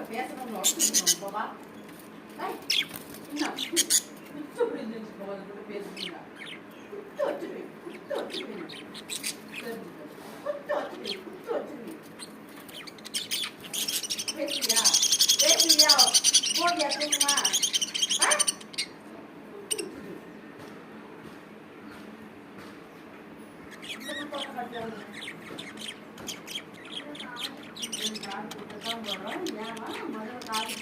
பேசணும் பாபா என்ன குத்து பிடிஞ்சிருச்சு போது பேசுறீங்க குத்து வச்சுருவேன் குத்து வச்சுருவேன் குத்து வச்சுருவேன் குத்து வச்சுருவேன் பேசுறியா பேசுறியா போதியா தூங்குமா முதல்ல காது